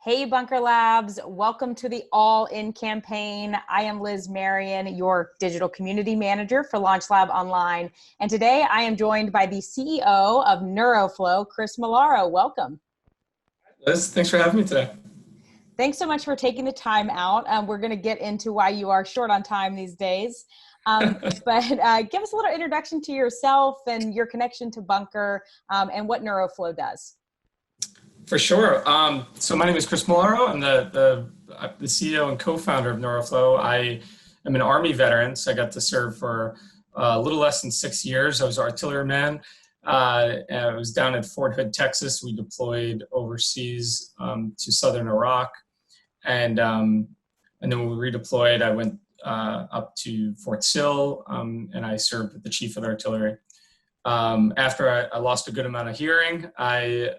Hey, Bunker Labs, welcome to the All In campaign. I am Liz Marion, your digital community manager for Launch Lab Online. And today I am joined by the CEO of Neuroflow, Chris Molaro. Welcome. Liz, thanks for having me today. Thanks so much for taking the time out. We're going to get into why you are short on time these days. But give us a little introduction to yourself and your connection to Bunker and what Neuroflow does. For sure. So my name is Chris Molaro. I'm the CEO and co-founder of Neuroflow. I am an Army veteran, so I got to serve for a little less than 6 years. I was an artilleryman. I was down at Fort Hood, Texas. We deployed overseas to southern Iraq. And then when we redeployed, I went up to Fort Sill, and I served with the chief of the artillery. After I lost a good amount of hearing, I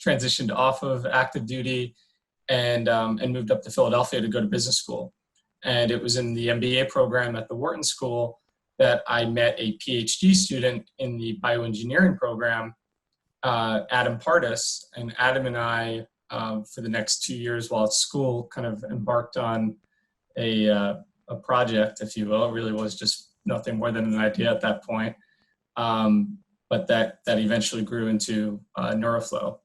transitioned off of active duty and moved up to Philadelphia to go to business school. And it was in the MBA program at the Wharton School that I met a PhD student in the bioengineering program, Adam Pardis. And Adam and I, for the next 2 years while at school, kind of embarked on a project, if you will. It really was just nothing more than an idea at that point. But that eventually grew into Neuroflow.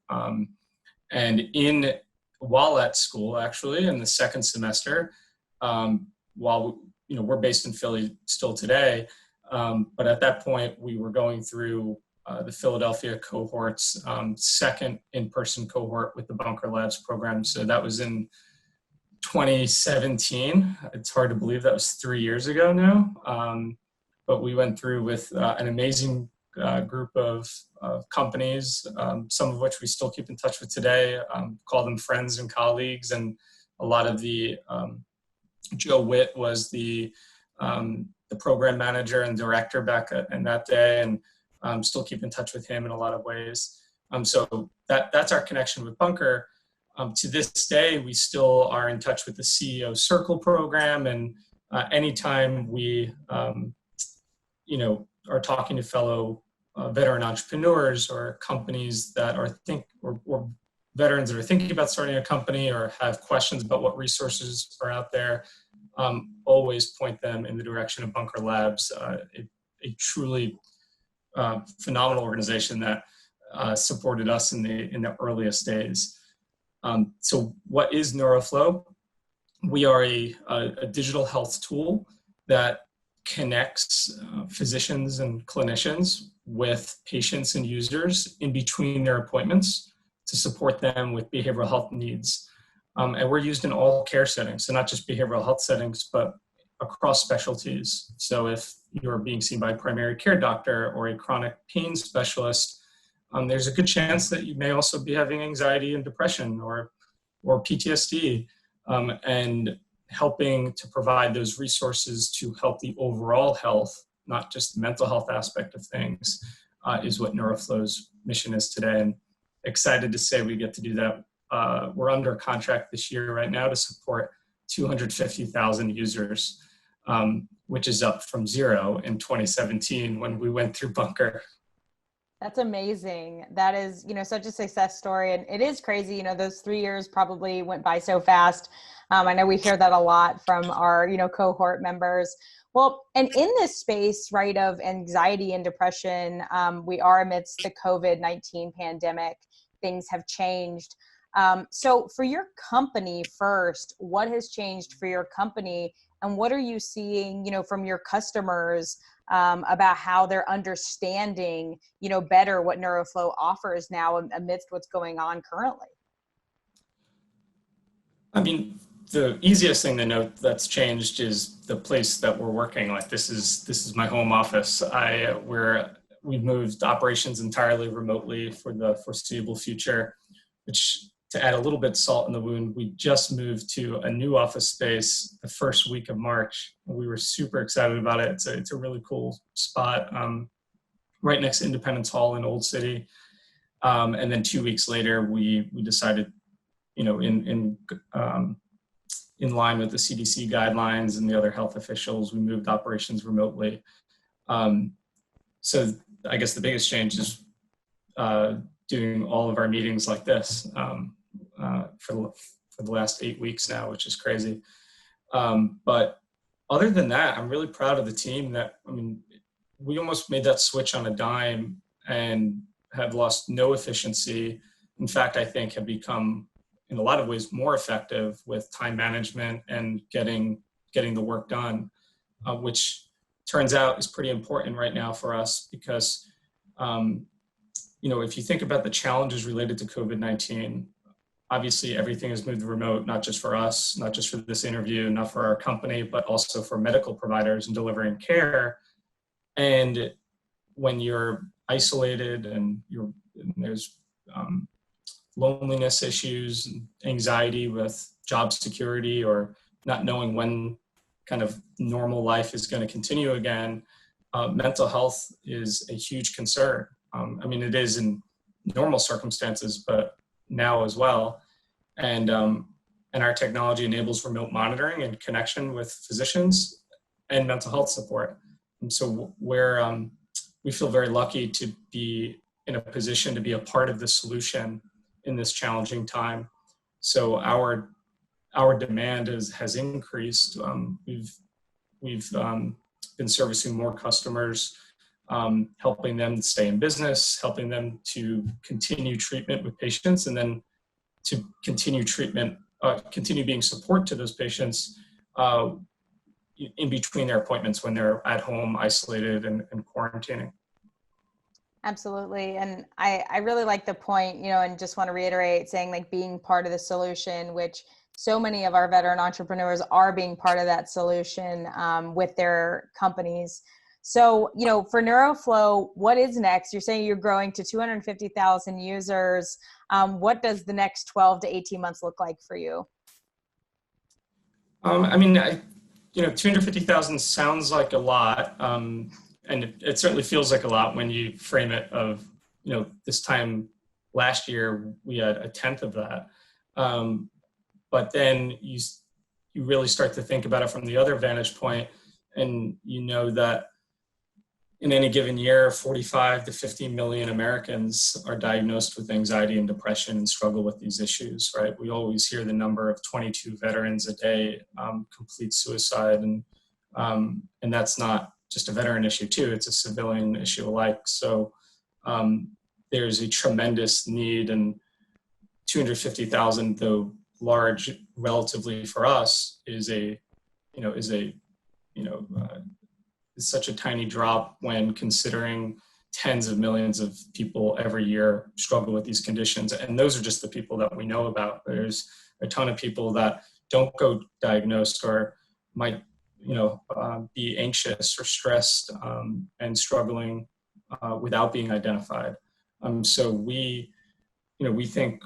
And while at school, actually, in the second semester, while we're based in Philly still today, but at that point we were going through the Philadelphia cohort's second in-person cohort with the Bunker Labs program. So that was in 2017. It's hard to believe that was 3 years ago now. But we went through with an amazing group of companies, some of which we still keep in touch with today, call them friends and colleagues. And a lot of the, Joe Witt was the program manager and director back in that day, and still keep in touch with him in a lot of ways. So that's our connection with Bunker. To this day, we still are in touch with the CEO Circle program, and anytime we are talking to fellow veteran entrepreneurs or companies that are or veterans that are thinking about starting a company or have questions about what resources are out there, always point them in the direction of Bunker Labs, a truly phenomenal organization that supported us in the earliest days. So what is Neuroflow? We are a digital health tool that connects physicians and clinicians with patients and users in between their appointments to support them with behavioral health needs. And we're used in all care settings, so not just behavioral health settings, but across specialties. So if you're being seen by a primary care doctor or a chronic pain specialist, there's a good chance that you may also be having anxiety and depression or PTSD, and helping to provide those resources to help the overall health, not just the mental health aspect of things, is what Neuroflow's mission is today. And excited to say we get to do that. We're under contract this year right now to support 250,000 users, which is up from 0 in 2017 when we went through Bunker. That's amazing. That is, such a success story. And it is crazy, those 3 years probably went by so fast. I know we hear that a lot from our, cohort members. Well, and in this space, right, of anxiety and depression, we are amidst the COVID-19 pandemic. Things have changed. So for your company first, what has changed for your company? And what are you seeing, from your customers about how they're understanding, better what Neuroflow offers now amidst what's going on currently? I mean, the easiest thing to note that's changed is the place that we're working. Like this is my home office. We've moved operations entirely remotely for the foreseeable future, which, to add a little bit of salt in the wound, we just moved to a new office space the first week of March. We were super excited about it. It's a really cool spot, right next to Independence Hall in Old City. And then 2 weeks later, we decided, in line with the CDC guidelines and the other health officials, we moved operations remotely. So I guess the biggest change is doing all of our meetings like this. for the last 8 weeks now, which is crazy. But other than that, I'm really proud of the team that, I mean, we almost made that switch on a dime and have lost no efficiency. In fact, I think have become, in a lot of ways, more effective with time management and getting the work done, which turns out is pretty important right now for us because, if you think about the challenges related to COVID-19, obviously everything has moved remote, not just for us, not just for this interview, not for our company, but also for medical providers and delivering care. And when you're isolated and there's loneliness issues, and anxiety with job security, or not knowing when kind of normal life is going to continue again, mental health is a huge concern. I mean, it is in normal circumstances, but now as well. And our technology enables remote monitoring and connection with physicians and mental health support. And so we feel very lucky to be in a position to be a part of the solution in this challenging time. So our demand has increased. We've been servicing more customers, helping them stay in business, helping them to continue treatment with patients, and then to continue treatment, continue being support to those patients in between their appointments when they're at home, isolated and quarantining. Absolutely. And I really like the point, and just want to reiterate saying like being part of the solution, which so many of our veteran entrepreneurs are being part of that solution with their companies. So, for Neuroflow, what is next? You're saying you're growing to 250,000 users. What does the next 12 to 18 months look like for you? 250,000 sounds like a lot. And it certainly feels like a lot when you frame it of, this time last year, we had a tenth of that. But then you really start to think about it from the other vantage point, and that in any given year, 45 to 50 million Americans are diagnosed with anxiety and depression and struggle with these issues, right? We always hear the number of 22 veterans a day complete suicide, and that's not just a veteran issue too, it's a civilian issue alike. So there's a tremendous need, and 250,000, though large relatively for us, is such a tiny drop when considering tens of millions of people every year struggle with these conditions. And those are just the people that we know about. There's a ton of people that don't go diagnosed or might be anxious or stressed and struggling without being identified. So we think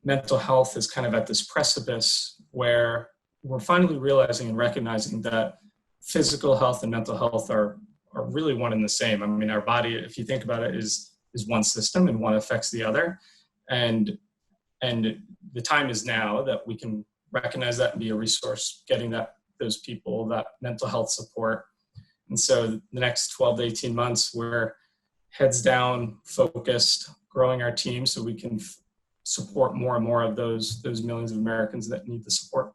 mental health is kind of at this precipice where we're finally realizing and recognizing that physical health and mental health are really one and the same. I mean, our body, if you think about it, is one system and one affects the other. And the time is now that we can recognize that and be a resource, getting those people that mental health support. And so the next 12 to 18 months, we're heads down, focused, growing our team so we can support more and more of those millions of Americans that need the support.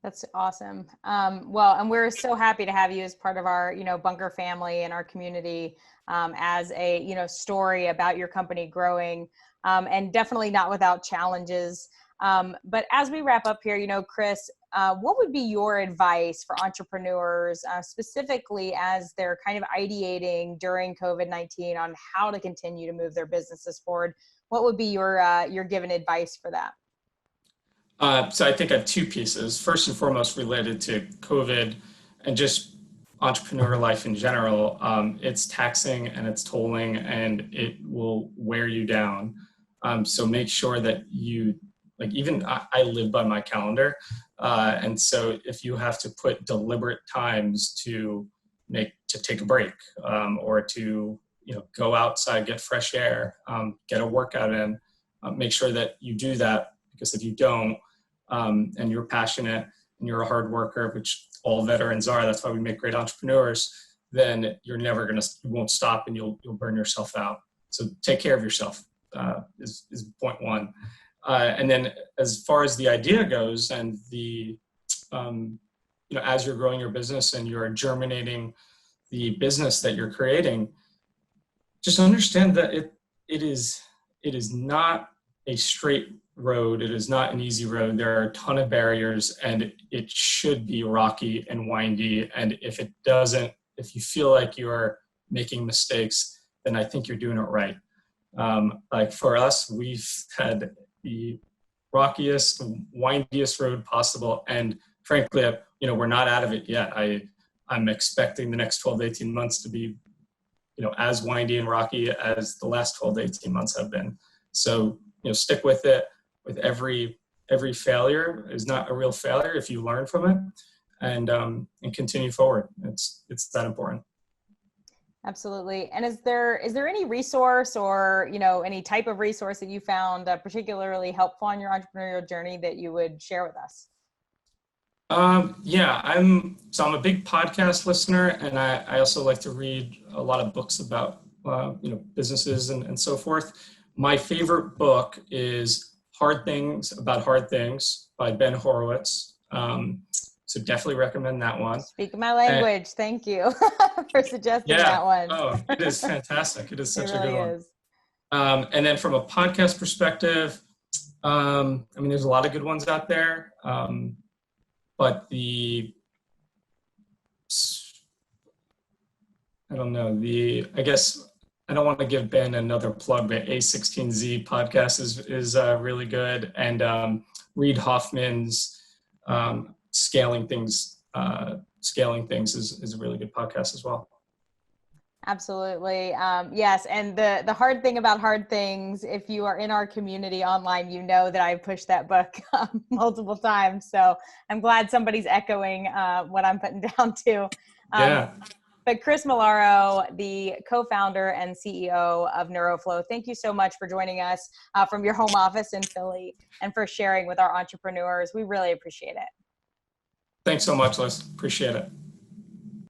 That's awesome. Well, and we're so happy to have you as part of our, Bunker family and our community as a, story about your company growing and definitely not without challenges. But as we wrap up here, Chris, what would be your advice for entrepreneurs, specifically as they're kind of ideating during COVID-19 on how to continue to move their businesses forward? What would be your given advice for that? So I think I have two pieces. First and foremost, related to COVID and just entrepreneur life in general. It's taxing and it's tolling and it will wear you down. So make sure that I live by my calendar. And so if you have to put deliberate times to take a break or to go outside, get fresh air, get a workout in, make sure that you do that, because if you don't, and you're passionate and you're a hard worker, which all veterans are, that's why we make great entrepreneurs, then you won't stop and you'll burn yourself out. So take care of yourself is point one. And then as far as the idea goes and as you're growing your business and you're germinating the business that you're creating, just understand that it is not a straight road. It is not an easy road. There are a ton of barriers, and it should be rocky and windy. And if you feel like you're making mistakes, then I think you're doing it right. Like for us, we've had the rockiest, windiest road possible. And frankly, we're not out of it yet. I'm expecting the next 12 to 18 months to be, as windy and rocky as the last 12 to 18 months have been. So, stick with it. With every failure is not a real failure if you learn from it, and continue forward. It's that important. Absolutely. And is there any resource or, any type of resource that you found particularly helpful on your entrepreneurial journey that you would share with us? Yeah, I'm a big podcast listener, and I also like to read a lot of books about, businesses and so forth. My favorite book is Hard Things About Hard Things by Ben Horowitz. So definitely recommend that one. Speak my language. Thank you for suggesting that one. Oh, it is fantastic. It is such a good one. Is. And then from a podcast perspective, there's a lot of good ones out there. But I guess I don't want to give Ben another plug, but A16Z podcast is really good. And Reid Hoffman's Scaling Things is a really good podcast as well. Absolutely. Yes. And the hard thing about hard things, if you are in our community online, that I've pushed that book multiple times. So I'm glad somebody's echoing what I'm putting down too. Yeah. But Chris Molaro, the co-founder and CEO of Neuroflow, thank you so much for joining us from your home office in Philly and for sharing with our entrepreneurs. We really appreciate it. Thanks so much, Liz. Appreciate it.